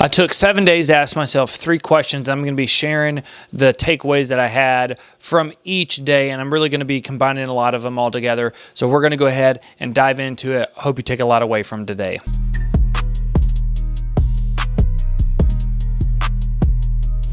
I took 7 days to ask myself 3 questions. I'm going to be sharing the takeaways that I had from each day, and I'm really going to be combining a lot of them all together. So we're going to go ahead and dive into it. Hope you take a lot away from today.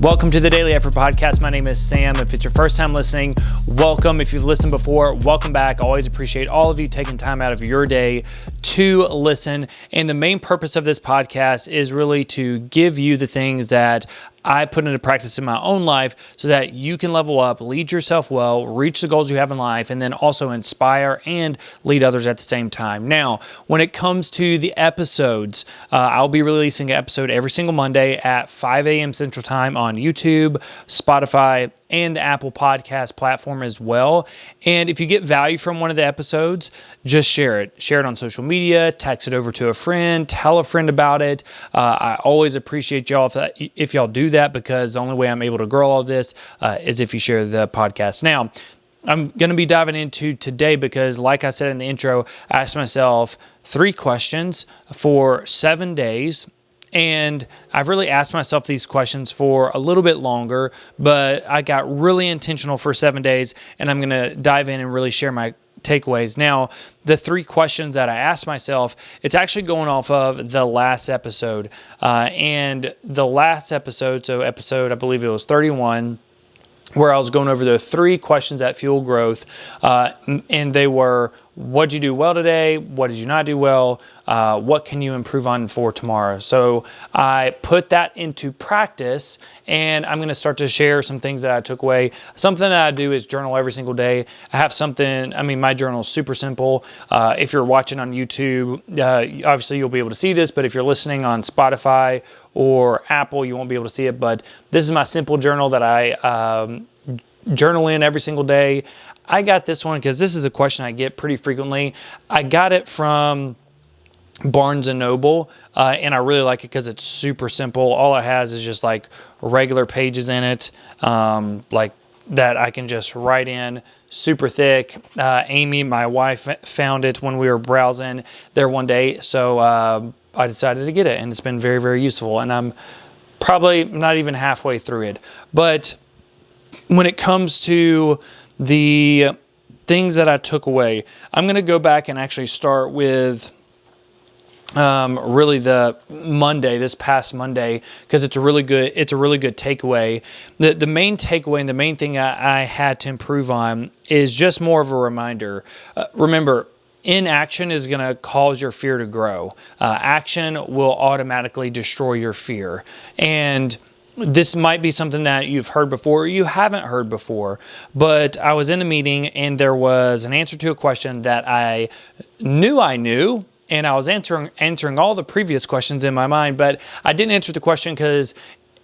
Welcome to the Daily Effort Podcast. My name is Sam. If it's your first time listening, welcome. If you've listened before, welcome back. I always appreciate all of you taking time out of your day to listen. And the main purpose of this podcast is really to give you the things that I put into practice in my own life so that you can level up, lead yourself well, reach the goals you have in life, and then also inspire and lead others at the same time. Now, when it comes to the episodes, I'll be releasing an episode every single Monday at 5 a.m. Central Time on YouTube, Spotify, and the Apple Podcast platform as well. And if you get value from one of the episodes, just share it. Share it on social media, text it over to a friend, tell a friend about it. I always appreciate y'all if y'all do that, because the only way I'm able to grow all of this is if you share the podcast. Now, I'm going to be diving into today because, like I said in the intro, I asked myself 3 questions for 7 days. And I've really asked myself these questions for a little bit longer, but I got really intentional for 7 days, and I'm going to dive in and really share my takeaways. Now, the 3 questions that I asked myself, it's actually going off of the last episode. And the last episode, so episode, I believe it was 31, where I was going over the 3 questions that fuel growth. And they were, what did you do well today? What did you not do well? What can you improve on for tomorrow? So I put that into practice, and I'm going to start to share some things that I took away. Something that I do is journal every single day. I have something, my journal is super simple. If you're watching on YouTube, obviously you'll be able to see this, but if you're listening on Spotify or Apple, you won't be able to see it. But this is my simple journal that I journal in every single day. I got this one because this is a question I get pretty frequently. I got it from Barnes & Noble, and I really like it because it's super simple. All it has is just like regular pages in it, like that I can just write in, super thick. Amy, my wife, found it when we were browsing there one day, so I decided to get it, and it's been very, very useful, and I'm probably not even halfway through it. But when it comes to the things that I took away, I'm going to go back and actually start with really the Monday, this past Monday, because it's a really good takeaway. The main takeaway and the main thing I had to improve on is just more of a reminder. Remember, inaction is going to cause your fear to grow. Action will automatically destroy your fear. And this might be something that you've heard before or you haven't heard before, but I was in a meeting and there was an answer to a question that I knew, and I was answering all the previous questions in my mind, but I didn't answer the question because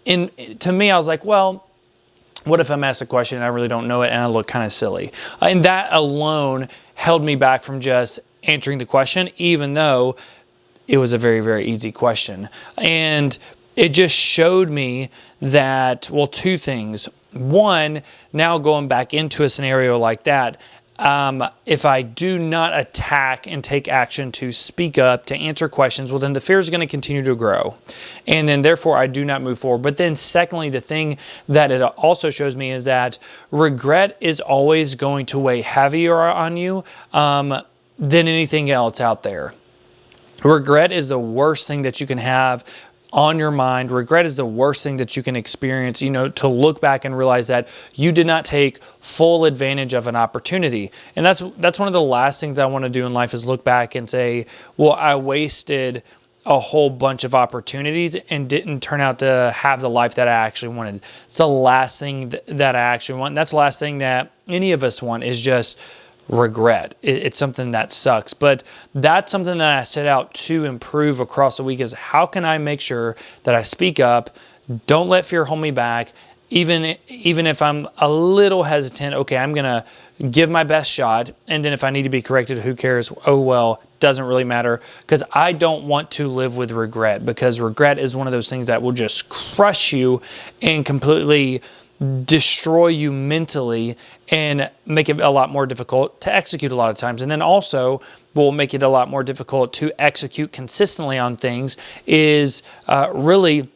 to me, I was like, well, what if I'm asked a question and I really don't know it and I look kind of silly? And that alone held me back from just answering the question, even though it was a very, very easy question. And it just showed me that, well, 2 things. One, now going back into a scenario like that, if I do not attack and take action to speak up, to answer questions, well, then the fear is going to continue to grow. And then therefore I do not move forward. But then secondly, the thing that it also shows me is that regret is always going to weigh heavier on you than anything else out there. Regret is the worst thing that you can have on your mind. Regret is the worst thing that you can experience, to look back and realize that you did not take full advantage of an opportunity. And that's one of the last things I want to do in life, is look back and say, well, I wasted a whole bunch of opportunities and didn't turn out to have the life that I actually wanted. It's the last thing that I actually want. And that's the last thing that any of us want, is just regret. It's something that sucks, but that's something that I set out to improve across the week, is how can I make sure that I speak up, don't let fear hold me back, even if I'm a little hesitant. Okay, I'm going to give my best shot, and then if I need to be corrected, who cares? Oh well, doesn't really matter, because I don't want to live with regret, because regret is one of those things that will just crush you and completely destroy you mentally and make it a lot more difficult to execute a lot of times. And then also, but will make it a lot more difficult to execute consistently on things is really,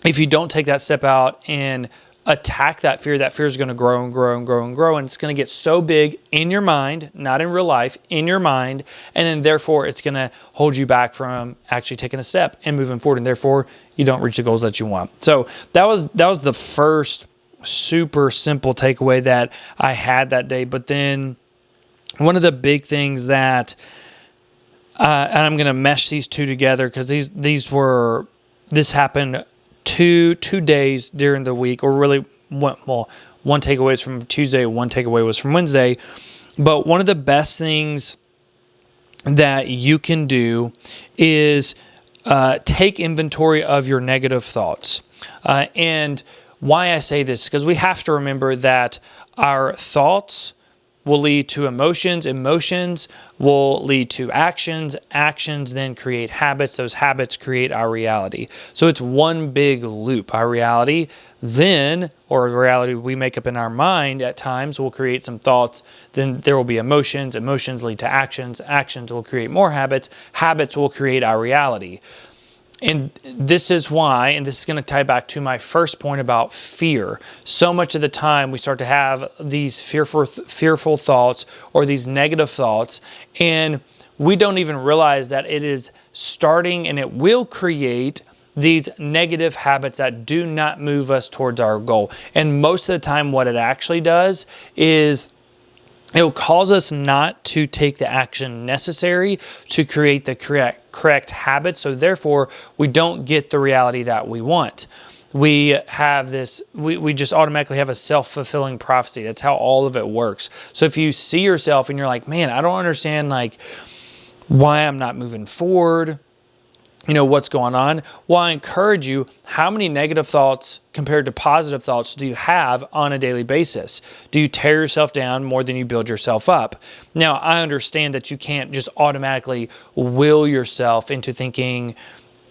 if you don't take that step out and attack that fear is going to grow and grow and grow and grow. And it's going to get so big in your mind, not in real life, in your mind. And then therefore it's going to hold you back from actually taking a step and moving forward. And therefore you don't reach the goals that you want. So that was the first super simple takeaway that I had that day. But then one of the big things that, and I'm going to mesh these two together because this happened two days during the week, or really one takeaway is from Tuesday, one takeaway was from Wednesday. But one of the best things that you can do is take inventory of your negative thoughts. And why I say this, because we have to remember that our thoughts will lead to emotions. Emotions will lead to actions. Actions then create habits. Those habits create our reality. So it's one big loop. Our reality then, or the reality we make up in our mind at times, will create some thoughts. Then there will be emotions. Emotions lead to actions. Actions will create more habits. Habits will create our reality. And this is why, and this is going to tie back to my first point about fear. So much of the time we start to have these fearful thoughts or these negative thoughts, and we don't even realize that it is starting, and it will create these negative habits that do not move us towards our goal. And most of the time what it actually does is it will cause us not to take the action necessary to create the correct habits. So therefore, we don't get the reality that we want. We have this, we just automatically have a self-fulfilling prophecy. That's how all of it works. So if you see yourself and you're like, man, I don't understand why I'm not moving forward, what's going on? Well, I encourage you, how many negative thoughts compared to positive thoughts do you have on a daily basis? Do you tear yourself down more than you build yourself up? Now, I understand that you can't just automatically will yourself into thinking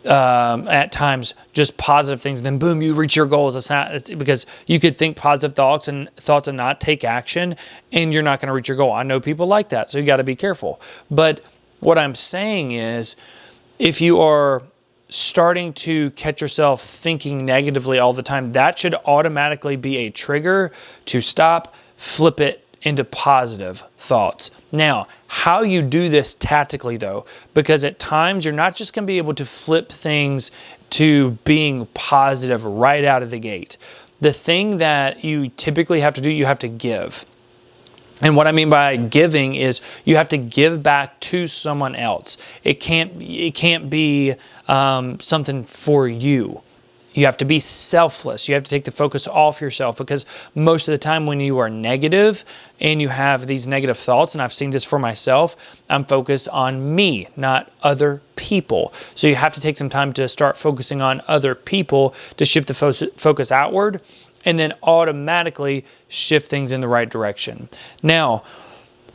at times just positive things, and then boom, you reach your goals. It's because you could think positive thoughts and not take action, and you're not going to reach your goal. I know people like that, so you got to be careful. But what I'm saying is, if you are starting to catch yourself thinking negatively all the time, that should automatically be a trigger to stop, flip it into positive thoughts. Now, how you do this tactically though, because at times you're not just going to be able to flip things to being positive right out of the gate. The thing that you typically have to do, you have to give. And what I mean by giving is you have to give back to someone else. It can't be something for you. You have to be selfless. You have to take the focus off yourself, because most of the time when you are negative and you have these negative thoughts, and I've seen this for myself, I'm focused on me, not other people. So you have to take some time to start focusing on other people to shift the focus outward, and then automatically shift things in the right direction. Now,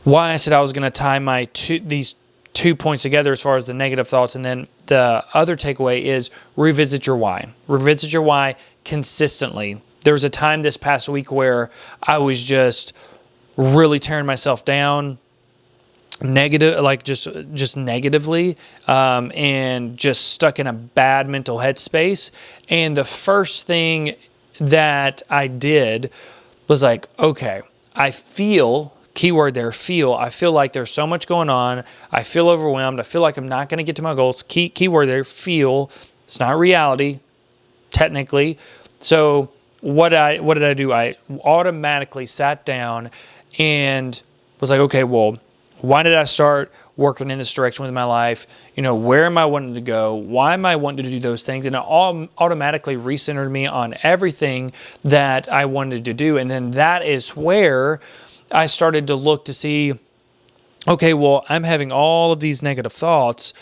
why I said I was going to tie these 2 points together as far as the negative thoughts, and then the other takeaway is revisit your why. Revisit your why consistently. There was a time this past week where I was just really tearing myself down, just negatively, and just stuck in a bad mental headspace. And the first thing that I did was okay, I feel, keyword there, feel. I feel like there's so much going on. I feel overwhelmed. I feel like I'm not going to get to my goals. Keyword there, feel. It's not reality, technically. So what did I do? I automatically sat down and was like, okay, well, why did I start working in this direction with my life? Where am I wanting to go? Why am I wanting to do those things? And it all automatically recentered me on everything that I wanted to do. And then that is where I started to look to see, okay, well, I'm having all of these negative thoughts.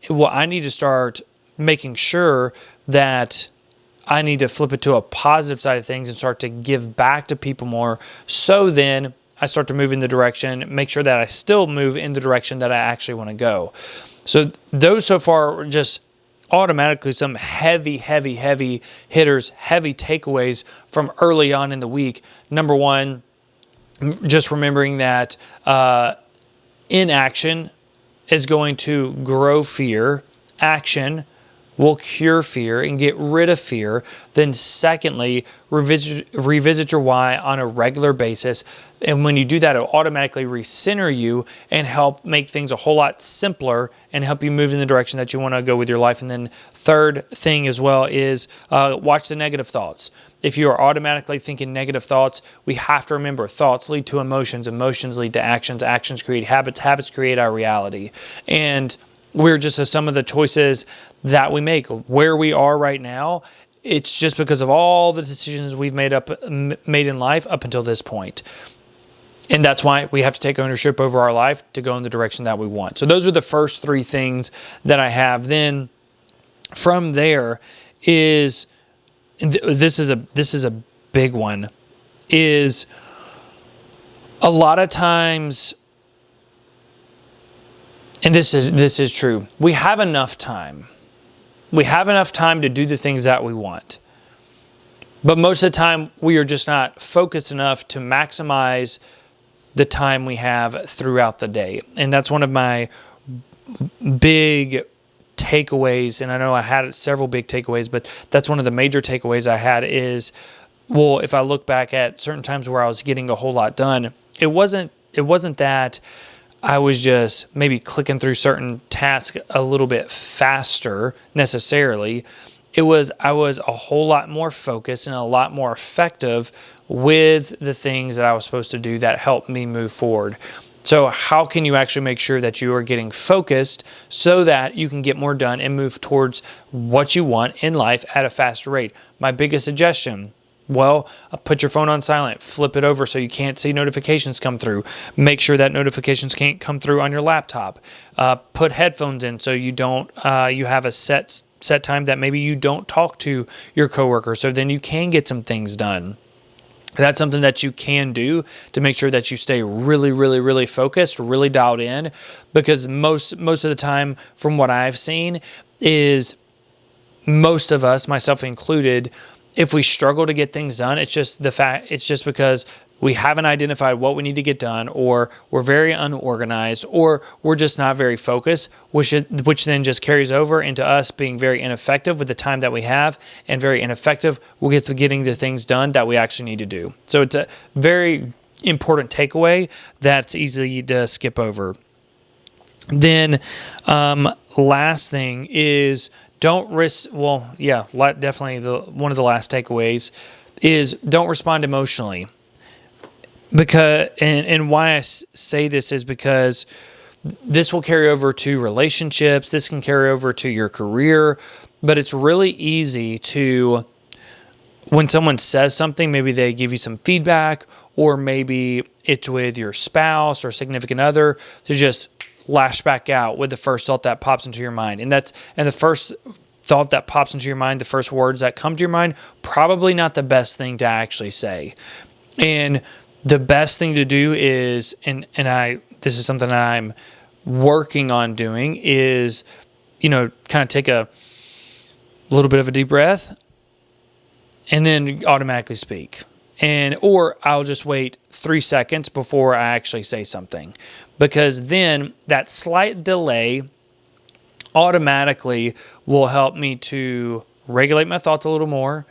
Well, I need to start making sure that I need to flip it to a positive side of things and start to give back to people more. So then I start to move in the direction, make sure that I still move in the direction that I actually want to go. So those so far are just automatically some heavy hitters, heavy takeaways from early on in the week. Number one, just remembering that inaction is going to grow fear. Action will cure fear and get rid of fear. Then secondly, revisit your why on a regular basis. And when you do that, it'll automatically recenter you and help make things a whole lot simpler and help you move in the direction that you want to go with your life. And then third thing as well is watch the negative thoughts. If you are automatically thinking negative thoughts, we have to remember thoughts lead to emotions, emotions lead to actions, actions create habits, habits create our reality. And we're just some of the choices that we make. Where we are right now, it's just because of all the decisions we've made in life up until this point. And that's why we have to take ownership over our life to go in the direction that we want. So those are the first three things that I have. Then from there is, this is a big one, is a lot of times, and this is true, we have enough time. We have enough time to do the things that we want. But most of the time, we are just not focused enough to maximize the time we have throughout the day. And that's one of my big takeaways. And I know I had several big takeaways, but that's one of the major takeaways I had is, well, if I look back at certain times where I was getting a whole lot done, it wasn't that I was just maybe clicking through certain tasks a little bit faster necessarily. I was a whole lot more focused and a lot more effective with the things that I was supposed to do that helped me move forward. So how can you actually make sure that you are getting focused so that you can get more done and move towards what you want in life at a faster rate? My biggest suggestion, well, put your phone on silent, flip it over so you can't see notifications come through. Make sure that notifications can't come through on your laptop. Put headphones in so you don't, you have a set time that maybe you don't talk to your coworker, so then you can get some things done. That's something that you can do to make sure that you stay really, really, really focused, really dialed in, because most of the time from what I've seen is most of us, myself included, if we struggle to get things done, it's just because we haven't identified what we need to get done, or we're very unorganized, or we're just not very focused, which then just carries over into us being very ineffective with the time that we have, and very ineffective with getting the things done that we actually need to do. So it's a very important takeaway that's easy to skip over. Then last thing is, don't risk, definitely one of the last takeaways is don't respond emotionally. Because, and why I say this is because this will carry over to relationships, this can carry over to your career, but it's really easy to, when someone says something, maybe they give you some feedback, or maybe it's with your spouse or significant other, to just lash back out with the first thought that pops into your mind. And the first thought that pops into your mind, the first words that come to your mind, probably not the best thing to actually say. And the best thing to do is, this is something that I'm working on doing, is, kind of take a little bit of a deep breath and then automatically speak. Or I'll just wait 3 seconds before I actually say something, because then that slight delay automatically will help me to regulate my thoughts a little more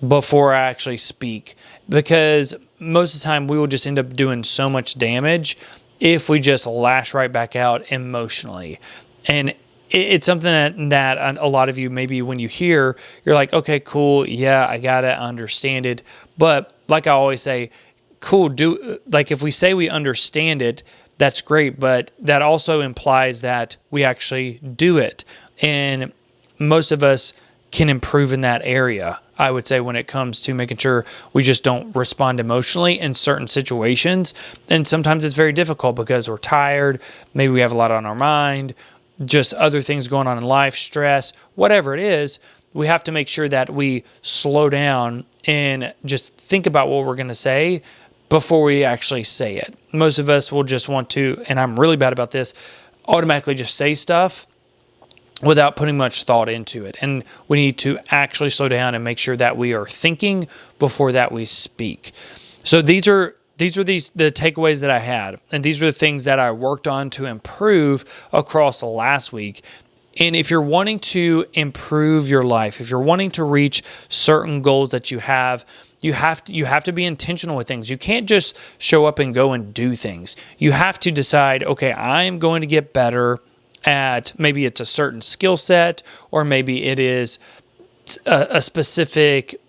before I actually speak. Because most of the time we will just end up doing so much damage if we just lash right back out emotionally. And it's something that a lot of you, maybe when you hear, you're like, okay, cool, yeah, I got it, I understand it. But like I always say, cool, if we say we understand it, that's great, but that also implies that we actually do it. And most of us can improve in that area, I would say, when it comes to making sure we just don't respond emotionally in certain situations. And sometimes it's very difficult because we're tired, maybe we have a lot on our mind, just other things going on in life, stress, whatever it is. We have to make sure that we slow down and just think about what we're going to say before we actually say it. Most of us will just want to, and I'm really bad about this, automatically just say stuff without putting much thought into it. And we need to actually slow down and make sure that we are thinking before that we speak. So these are these are the takeaways that I had, and these are the things that I worked on to improve across the last week. And if you're wanting to improve your life, if you're wanting to reach certain goals that you have to be intentional with things. You can't just show up and go and do things. You have to decide, okay, I am going to get better at, maybe it's a certain skill set, or maybe it is a specific,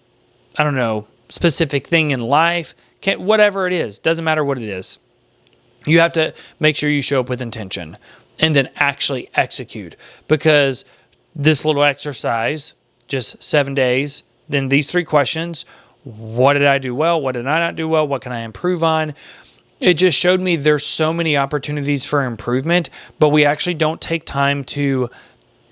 specific thing in life. Whatever it is, doesn't matter what it is. You have to make sure you show up with intention and then actually execute, because this little exercise, just 7 days, then these 3 questions: what did I do well? What did I not do well? What can I improve on? It just showed me there's so many opportunities for improvement, but we actually don't take time to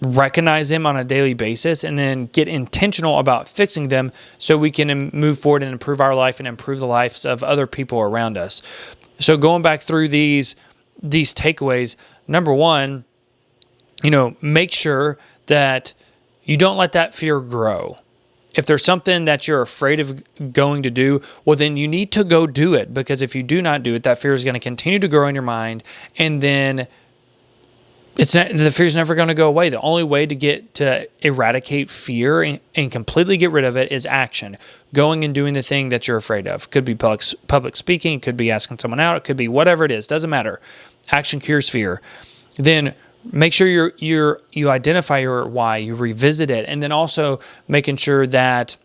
recognize them on a daily basis and then get intentional about fixing them so we can move forward and improve our life and improve the lives of other people around us. So going back through these takeaways, number one, make sure that you don't let that fear grow. If there's something that you're afraid of going to do, well, then you need to go do it, because if you do not do it, that fear is going to continue to grow in your mind, and then the fear is never going to go away. The only way to eradicate fear and completely get rid of it is action. Going and doing the thing that you're afraid of. Could be public speaking. It could be asking someone out. It could be whatever it is. Doesn't matter. Action cures fear. Then make sure you identify your why. You revisit it, and then also making sure that,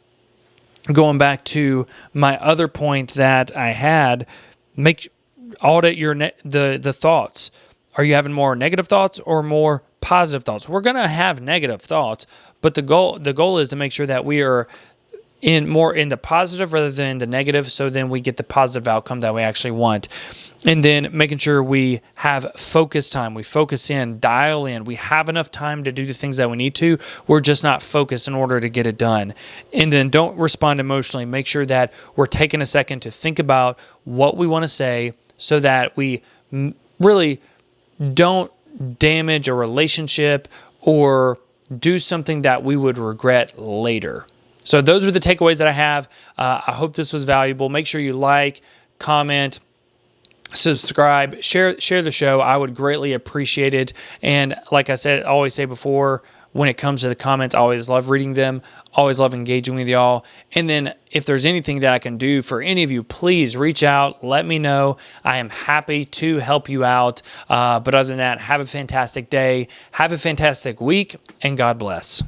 going back to my other point that I had, audit the thoughts. Are you having more negative thoughts or more positive thoughts? We're going to have negative thoughts, but the goal is to make sure that we are more in the positive rather than the negative, so then we get the positive outcome that we actually want. And then making sure we have focus time. We focus in, dial in. We have enough time to do the things that we need to. We're just not focused in order to get it done. And then don't respond emotionally. Make sure that we're taking a second to think about what we want to say, so that we really don't damage a relationship or do something that we would regret later. So those are the takeaways that I have. I hope this was valuable. Make sure you like, comment, subscribe, share the show. I would greatly appreciate it. And like I said, I always say before, when it comes to the comments, I always love reading them, always love engaging with y'all. And then if there's anything that I can do for any of you, please reach out, let me know. I am happy to help you out. But other than that, have a fantastic day, have a fantastic week, and God bless.